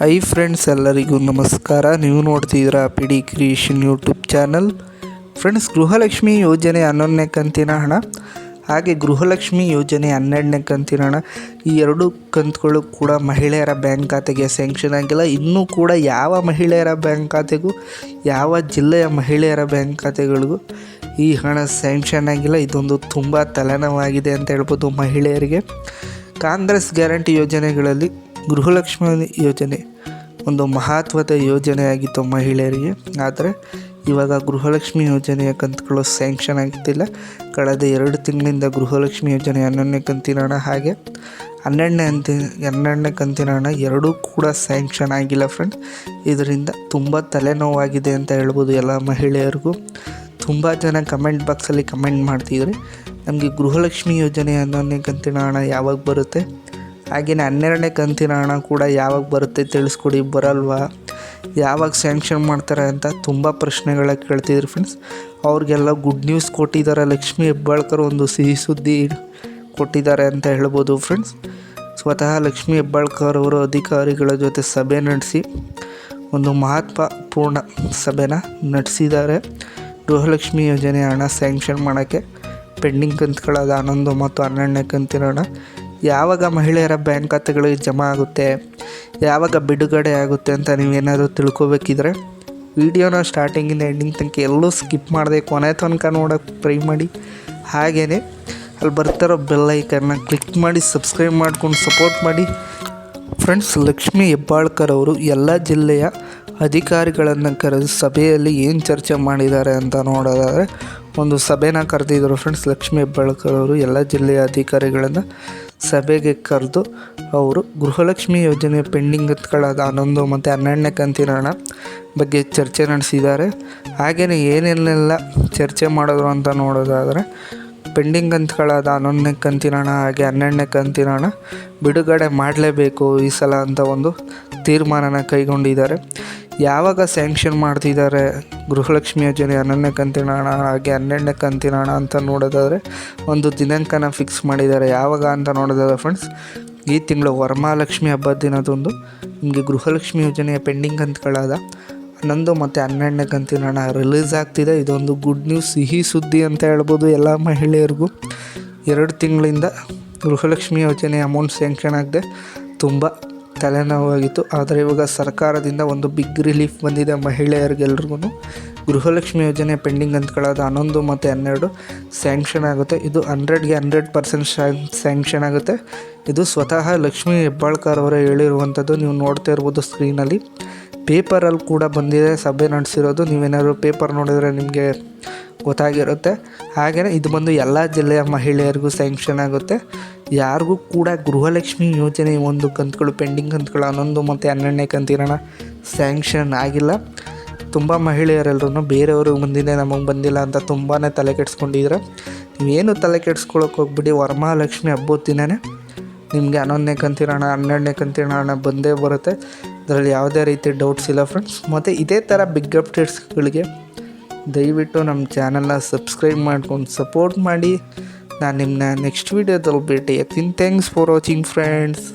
Hi friends, ಎಲ್ಲರಿಗೂ ನಮಸ್ಕಾರ. ನೀವು ನೋಡ್ತಿದ್ದೀರಾ P D creation YouTube channel. Friends, Gruhalakshmi ಯೋಜನೆ 11ನೇ ಕಂತಿನ ಹಣ ಹಾಗೆ ಗೃಹಲಕ್ಷ್ಮಿ ಯೋಜನೆ 12ನೇ ಕಂತಿನ ಹಣ, ಈ ಎರಡು ಕಂತುಗಳು ಕೂಡ ಮಹಿಳೆಯರ ಬ್ಯಾಂಕ್ ಖಾತೆಗೆ ಸ್ಯಾಂಕ್ಷನ್ ಆಗಿಲ್ಲ. ಇನ್ನೂ ಕೂಡ ಯಾವ ಮಹಿಳೆಯರ ಬ್ಯಾಂಕ್ ಖಾತೆಗೂ, ಯಾವ ಜಿಲ್ಲೆಯ ಮಹಿಳೆಯರ ಬ್ಯಾಂಕ್ ಖಾತೆಗಳಿಗೂ ಈ ಹಣ ಸ್ಯಾಂಕ್ಷನ್ ಆಗಿಲ್ಲ. ಇದೊಂದು ತುಂಬ ತಲೆನೋವಾಗಿದೆ ಅಂತ ಹೇಳ್ಬೋದು ಮಹಿಳೆಯರಿಗೆ. ಕಾಂಗ್ರೆಸ್ ಗ್ಯಾರಂಟಿ ಯೋಜನೆಗಳಲ್ಲಿ ಗೃಹಲಕ್ಷ್ಮಿ ಯೋಜನೆ ಒಂದು ಮಹತ್ವದ ಯೋಜನೆಯಾಗಿತ್ತು ಮಹಿಳೆಯರಿಗೆ. ಆದರೆ ಇವಾಗ ಗೃಹಲಕ್ಷ್ಮಿ ಯೋಜನೆಯ ಕಂತುಗಳು ಸ್ಯಾಂಕ್ಷನ್ ಆಗ್ತಿಲ್ಲ. ಕಳೆದ 2 ತಿಂಗಳಿಂದ ಗೃಹಲಕ್ಷ್ಮಿ ಯೋಜನೆ 11ನೇ ಕಂತಿನ ಹಣ ಹಾಗೆ 12ನೇ ಕಂತಿನ ಹಣ ಎರಡೂ ಕೂಡ ಸ್ಯಾಂಕ್ಷನ್ ಆಗಿಲ್ಲ ಫ್ರೆಂಡ್ಸ್. ಇದರಿಂದ ತುಂಬ ತಲೆನೋವಾಗಿದೆ ಅಂತ ಹೇಳ್ಬೋದು ಎಲ್ಲ ಮಹಿಳೆಯರಿಗೂ. ತುಂಬ ಜನ ಕಮೆಂಟ್ ಬಾಕ್ಸಲ್ಲಿ ಕಮೆಂಟ್ ಮಾಡ್ತಿದ್ರು, ನಮಗೆ ಗೃಹಲಕ್ಷ್ಮಿ ಯೋಜನೆ 11ನೇ ಕಂತಿನ ಹಣ ಯಾವಾಗ ಬರುತ್ತೆ, ಹಾಗೆಯೇ 12ನೇ ಕಂತಿನ ಹಣ ಕೂಡ ಯಾವಾಗ ಬರುತ್ತೆ ತಿಳಿಸ್ಕೊಡಿ, ಬರಲ್ವಾ, ಯಾವಾಗ ಸ್ಯಾಂಕ್ಷನ್ ಮಾಡ್ತಾರೆ ಅಂತ ತುಂಬ ಪ್ರಶ್ನೆಗಳ ಕೇಳ್ತಿದ್ರು ಫ್ರೆಂಡ್ಸ್. ಅವ್ರಿಗೆಲ್ಲ ಗುಡ್ ನ್ಯೂಸ್ ಕೊಟ್ಟಿದ್ದಾರೆ. ಲಕ್ಷ್ಮಿ ಹೆಬ್ಬಾಳ್ಕರ್ ಒಂದು ಸಿಹಿ ಸುದ್ದಿ ಕೊಟ್ಟಿದ್ದಾರೆ ಅಂತ ಹೇಳ್ಬೋದು ಫ್ರೆಂಡ್ಸ್. ಸ್ವತಃ ಲಕ್ಷ್ಮಿ ಹೆಬ್ಬಾಳ್ಕರ್ ಅವರು ಅಧಿಕಾರಿಗಳ ಜೊತೆ ಸಭೆ ನಡೆಸಿ ಒಂದು ಮಹತ್ವಪೂರ್ಣ ಸಭೆನ ನಡೆಸಿದ್ದಾರೆ. ಗೃಹಲಕ್ಷ್ಮಿ ಯೋಜನೆ ಹಣ ಸ್ಯಾಂಕ್ಷನ್ ಮಾಡೋಕ್ಕೆ ಪೆಂಡಿಂಗ್ ಕಂತುಗಳಾದ 11 ಮತ್ತು 12ನೇ ಕಂತಿನ ಹಣ ಯಾವಾಗ ಮಹಿಳೆಯರ ಬ್ಯಾಂಕ್ ಖಾತೆಗಳಿಗೆ ಜಮಾ ಆಗುತ್ತೆ, ಯಾವಾಗ ಬಿಡುಗಡೆ ಆಗುತ್ತೆ ಅಂತ ನೀವೇನಾದರೂ ತಿಳ್ಕೊಬೇಕಿದ್ರೆ ವಿಡಿಯೋನ ಸ್ಟಾರ್ಟಿಂಗಿಂದ ಎಂಡಿಂಗ್ ತನಕ ಎಲ್ಲೂ ಸ್ಕಿಪ್ ಮಾಡದೆ ಕೊನೆ ತನಕ ನೋಡೋಕ್ಕೆ ಟ್ರೈ ಮಾಡಿ. ಹಾಗೆಯೇ ಅಲ್ಲಿ ಬರ್ತಿರೋ ಬೆಲ್ ಐಕನ್ನ ಕ್ಲಿಕ್ ಮಾಡಿ ಸಬ್ಸ್ಕ್ರೈಬ್ ಮಾಡ್ಕೊಂಡು ಸಪೋರ್ಟ್ ಮಾಡಿ ಫ್ರೆಂಡ್ಸ್. ಲಕ್ಷ್ಮಿ ಹೆಬ್ಬಾಳ್ಕರ್ ಅವರು ಎಲ್ಲ ಜಿಲ್ಲೆಯ ಅಧಿಕಾರಿಗಳನ್ನು ಕರೆದು ಸಭೆಯಲ್ಲಿ ಏನು ಚರ್ಚೆ ಮಾಡಿದ್ದಾರೆ ಅಂತ ನೋಡೋದಾದರೆ ಒಂದು ಸಭೆನ ಕರೆದಿದ್ದರು ಫ್ರೆಂಡ್ಸ್. ಲಕ್ಷ್ಮಿ ಹೆಬ್ಬಾಳ್ಕರ್ ಅವರು ಎಲ್ಲ ಜಿಲ್ಲೆಯ ಅಧಿಕಾರಿಗಳನ್ನು ಸಭೆಗೆ ಕರೆದು ಅವರು ಗೃಹಲಕ್ಷ್ಮಿ ಯೋಜನೆ ಪೆಂಡಿಂಗ್ ಕಂತುಗಳಾದ 11 ಮತ್ತು 12ನೇ ಕಂತಿನ ಹಣ ಬಗ್ಗೆ ಚರ್ಚೆ ನಡೆಸಿದ್ದಾರೆ. ಹಾಗೆಯೇ ಏನೇನೆಲ್ಲ ಚರ್ಚೆ ಮಾಡಿದ್ರು ಅಂತ ನೋಡೋದಾದರೆ ಪೆಂಡಿಂಗ್ ಕಂತುಗಳಾದ 11ನೇ ಕಂತಿನ ಹಣ ಹಾಗೆ 12ನೇ ಕಂತಿನ ಹಣ ಬಿಡುಗಡೆ ಮಾಡಲೇಬೇಕು ಈ ಸಲ ಅಂತ ಒಂದು ತೀರ್ಮಾನನ ಕೈಗೊಂಡಿದ್ದಾರೆ. ಯಾವಾಗ ಸ್ಯಾಂಕ್ಷನ್ ಮಾಡ್ತಿದ್ದಾರೆ ಗೃಹಲಕ್ಷ್ಮಿ ಯೋಜನೆ 11ನೇ ಕಂತಿನ ಹಣ ಹಾಗೆ 12ನೇ ಕಂತಿನ ಹಣ ಅಂತ ನೋಡೋದಾದರೆ ಒಂದು ದಿನಾಂಕನ ಫಿಕ್ಸ್ ಮಾಡಿದ್ದಾರೆ. ಯಾವಾಗ ಅಂತ ನೋಡೋದಾದರೆ ಫ್ರೆಂಡ್ಸ್, ಈ ತಿಂಗಳು ವರಮಹಾಲಕ್ಷ್ಮಿ ಹಬ್ಬದ ದಿನದಂದು ನಿಮಗೆ ಗೃಹಲಕ್ಷ್ಮಿ ಯೋಜನೆಯ ಪೆಂಡಿಂಗ್ ಕಂತುಗಳಾದ 11 ಮತ್ತು 12ನೇ ಕಂತಿನ ಹಣ ರಿಲೀಸ್ ಆಗ್ತಿದೆ. ಇದೊಂದು ಗುಡ್ ನ್ಯೂಸ್, ಸಿಹಿ ಸುದ್ದಿ ಅಂತ ಹೇಳ್ಬೋದು ಎಲ್ಲ ಮಹಿಳೆಯರಿಗೂ. 2 ತಿಂಗಳಿಂದ ಗೃಹಲಕ್ಷ್ಮಿ ಯೋಜನೆ ಅಮೌಂಟ್ ಸ್ಯಾಂಕ್ಷನ್ ಆಗದೆ ತುಂಬ ತಲೆನೋವಾಗಿತ್ತು. ಆದರೆ ಇವಾಗ ಸರ್ಕಾರದಿಂದ ಒಂದು ಬಿಗ್ ರಿಲೀಫ್ ಬಂದಿದೆ ಮಹಿಳೆಯರಿಗೆಲ್ರಿಗೂ. ಗೃಹಲಕ್ಷ್ಮಿ ಯೋಜನೆ ಪೆಂಡಿಂಗ್ ಕಂತುಗಳಾದ 11 ಮತ್ತು 12 ಸ್ಯಾಂಕ್ಷನ್ ಆಗುತ್ತೆ. ಇದು 100ಗೆ 100% ಸ್ಯಾಂಕ್ಷನ್ ಆಗುತ್ತೆ. ಇದು ಸ್ವತಃ ಲಕ್ಷ್ಮಿ ಹೆಬ್ಬಾಳ್ಕರ್ ಅವರೇ ಹೇಳಿರುವಂಥದ್ದು. ನೀವು ನೋಡ್ತಾ ಇರ್ಬೋದು ಸ್ಕ್ರೀನಲ್ಲಿ. ಪೇಪರಲ್ಲಿ ಕೂಡ ಬಂದಿದೆ, ಸಭೆ ನಡೆಸಿರೋದು. ನೀವೇನಾದ್ರು ಪೇಪರ್ ನೋಡಿದರೆ ನಿಮಗೆ ಗೊತ್ತಾಗಿರುತ್ತೆ. ಹಾಗೆಯೇ ಇದು ಬಂದು ಎಲ್ಲ ಜಿಲ್ಲೆಯ ಮಹಿಳೆಯರಿಗೂ ಸ್ಯಾಂಕ್ಷನ್ ಆಗುತ್ತೆ. ಯಾರಿಗೂ ಕೂಡ ಗೃಹಲಕ್ಷ್ಮಿ ಯೋಜನೆ ಒಂದು ಕಂತುಗಳು ಪೆಂಡಿಂಗ್ ಕಂತುಗಳು 11 ಮತ್ತು 12ನೇ ಕಂತಿನ ಹಣ ಸ್ಯಾಂಕ್ಷನ್ ಆಗಿಲ್ಲ. ತುಂಬ ಮಹಿಳೆಯರೆಲ್ಲರೂ ಬೇರೆಯವ್ರಿಗೆ ಬಂದಿದೆ ನಮಗೆ ಬಂದಿಲ್ಲ ಅಂತ ತುಂಬಾ ತಲೆ ಕೆಡಿಸ್ಕೊಂಡಿದ್ರೆ, ನೀವೇನು ತಲೆ ಕೆಡಿಸ್ಕೊಳ್ಳೋಕೆ ಹೋಗ್ಬಿಡಿ. ವರಮಹಾಲಕ್ಷ್ಮಿ ಹಬ್ಬದ ದಿನವೇ ನಿಮಗೆ 11ನೇ ಕಂತಿನ ಹಣ 12ನೇ ಕಂತಿನ ಹಣ ಬಂದೇ ಬರುತ್ತೆ. ಅದರಲ್ಲಿ ಯಾವುದೇ ರೀತಿ ಡೌಟ್ಸ್ ಇಲ್ಲ ಫ್ರೆಂಡ್ಸ್. ಮತ್ತು ಇದೇ ಥರ ಬಿಗ್ ಅಪ್ಡೇಟ್ಸ್ಗಳಿಗೆ ದಯವಿಟ್ಟು ನಮ್ಮ ಚಾನಲ್ನ ಸಬ್ಸ್ಕ್ರೈಬ್ ಮಾಡ್ಕೊಂಡು ಸಪೋರ್ಟ್ ಮಾಡಿ. ನಾನು ನಿಮ್ಮನ್ನ ನೆಕ್ಸ್ಟ್ ವೀಡಿಯೋದಲ್ಲಿ ಭೇಟಿ ಆಗ್ತೀನಿ. Thanks for watching friends.